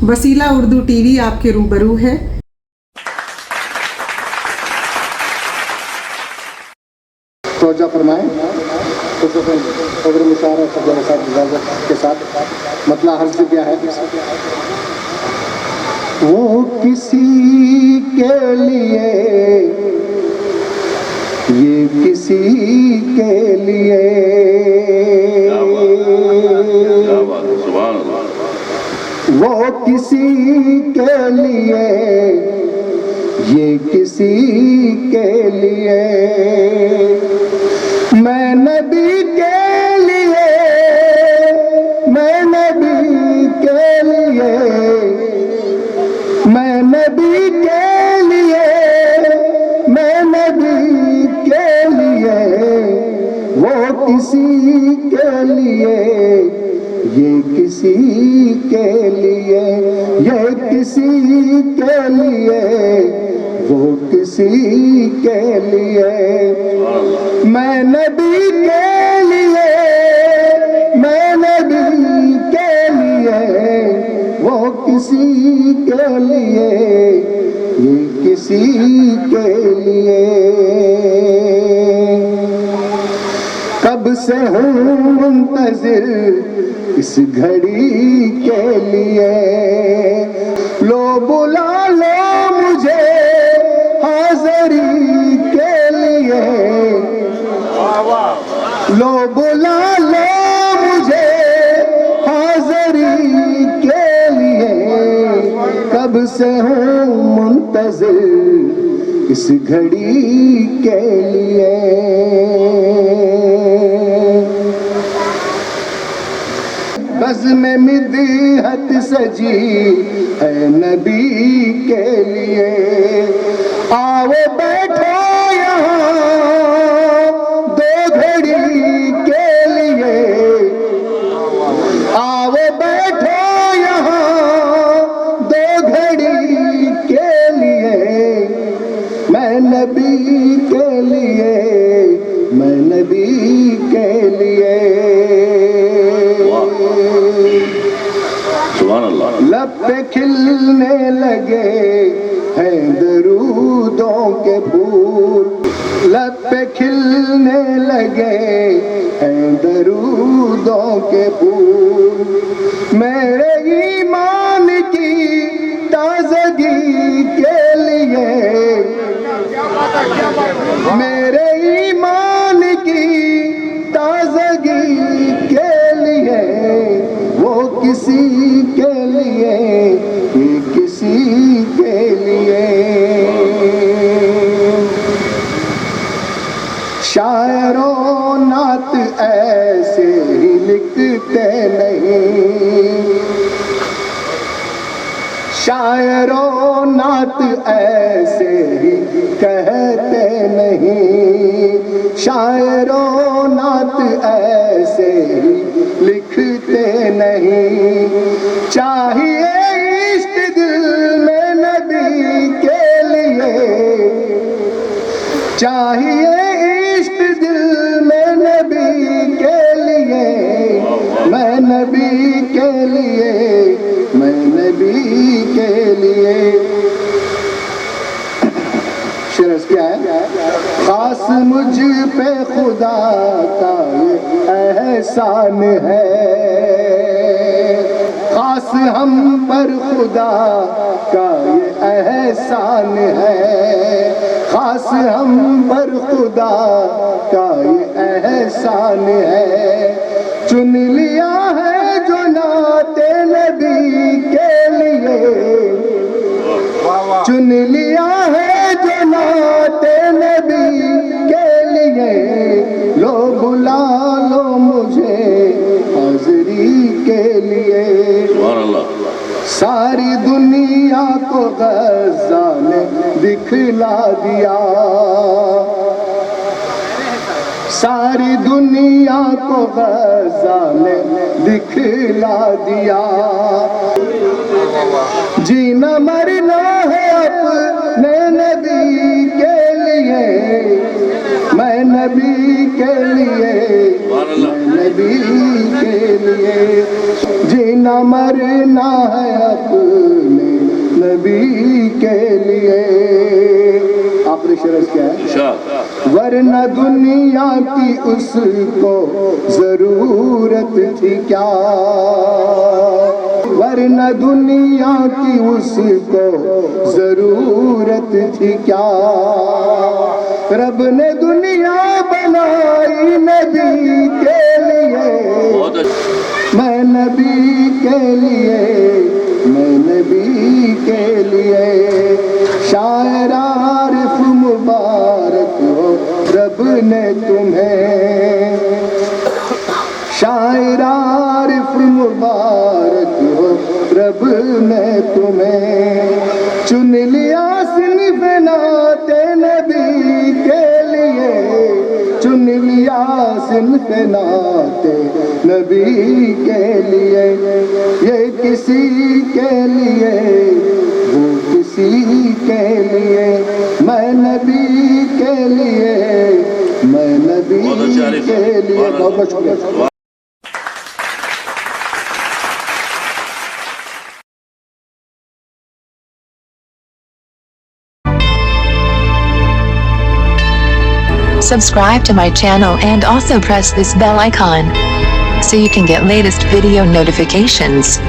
वसीला उर्दू टीवी आपके रूबरू है। तवज्जो फरमाएं के साथ मतलब हर्ज क्या है। वो किसी के लिए, ये किसी के लिए, वो किसी के लिए, ये किसी के लिए, मैं नबी के लिए, मैं नबी के लिए, मैं नबी के लिए, मैं नबी के लिए, वो किसी के लिए, ये किसी के लिए, ये किसी के लिए, वो किसी के लिए, मैं नबी के लिए, मैं नबी के लिए, वो किसी के लिए, ये किसी के लिए। कब से हूँ मुंतज़िर इस घड़ी के लिए, लो बुला लो मुझे हाज़री के लिए, लो बुला लो मुझे हाज़री के लिए, कब से हूँ मुंतज़िर इस घड़ी के लिए। बज़्म मिदहत सजी है नबी के लिए, आओ बैठो यहाँ दो घड़ी के लिए, आओ बैठो यहाँ दो घड़ी के लिए, मैं नबी के लिए, मैं नबी के लिए। लब पे खिलने लगे हैं दरूदों के फूल, लब पे खिलने लगे हैं दरूदों के फूल, मेरे ईमान की ताज़गी के लिए, मेरे ईमान की ताज़गी के लिए, वो किसी के लिए, ये किसी के लिए। शायरों नात ऐसे ही लिखते नहीं, शायरों नात ऐसे ही कहते नहीं, शायरों नात ऐसे ही लिखते नहीं, चाहिए इश्क दिल में नबी के लिए, चाहिए इश्क दिल में नबी के लिए, मैं नबी के लिए, मैं नबी के लिए। शेर क्या है? खास मुझ पे खुदा का ये एहसान है, खास हम पर खुदा का ये एहसान है, खास हम पर खुदा का ये एहसान है, चुन लिया है जो नाते नबी के लिए, चुन लिया है जो नाते नबी के लिए, लो बुला लो मुझे हाज़री के लिए। सारी दुनिया को ग़ज़ा ने दिखला दिया, सारी दुनिया को ग़ज़ा ने दिखला दिया, जीना मरना है अपने नबी के लिए, मैं नबी के लिए, मैं नबी के लिए, जीना मरना है अपने نبی کے لیے. آخری شرط کیا ہے؟ ورنہ دنیا کی اس کو ضرورت تھی کیا, ورنہ دنیا کی اس کو ضرورت تھی کیا. رب نے دنیا بنائی نبی کے لیے, میں نبی کے لیے, میں نبی کے لیے. شاعر عارف مبارک ہو رب نے تمہیں, شاعر عارف مبارک ہو رب نے تمہیں. چن لیا صنف نعت نبی کے لیے, چن لیا صنف نعت نبی کے لیے. یہ کسی کے لیے وہ کسی کے لیے, میں نبی کے لیے, میں نبی کے لیے. بہت بہت شکریہ. Subscribe to my channel and also press this bell icon so you can get latest video notifications.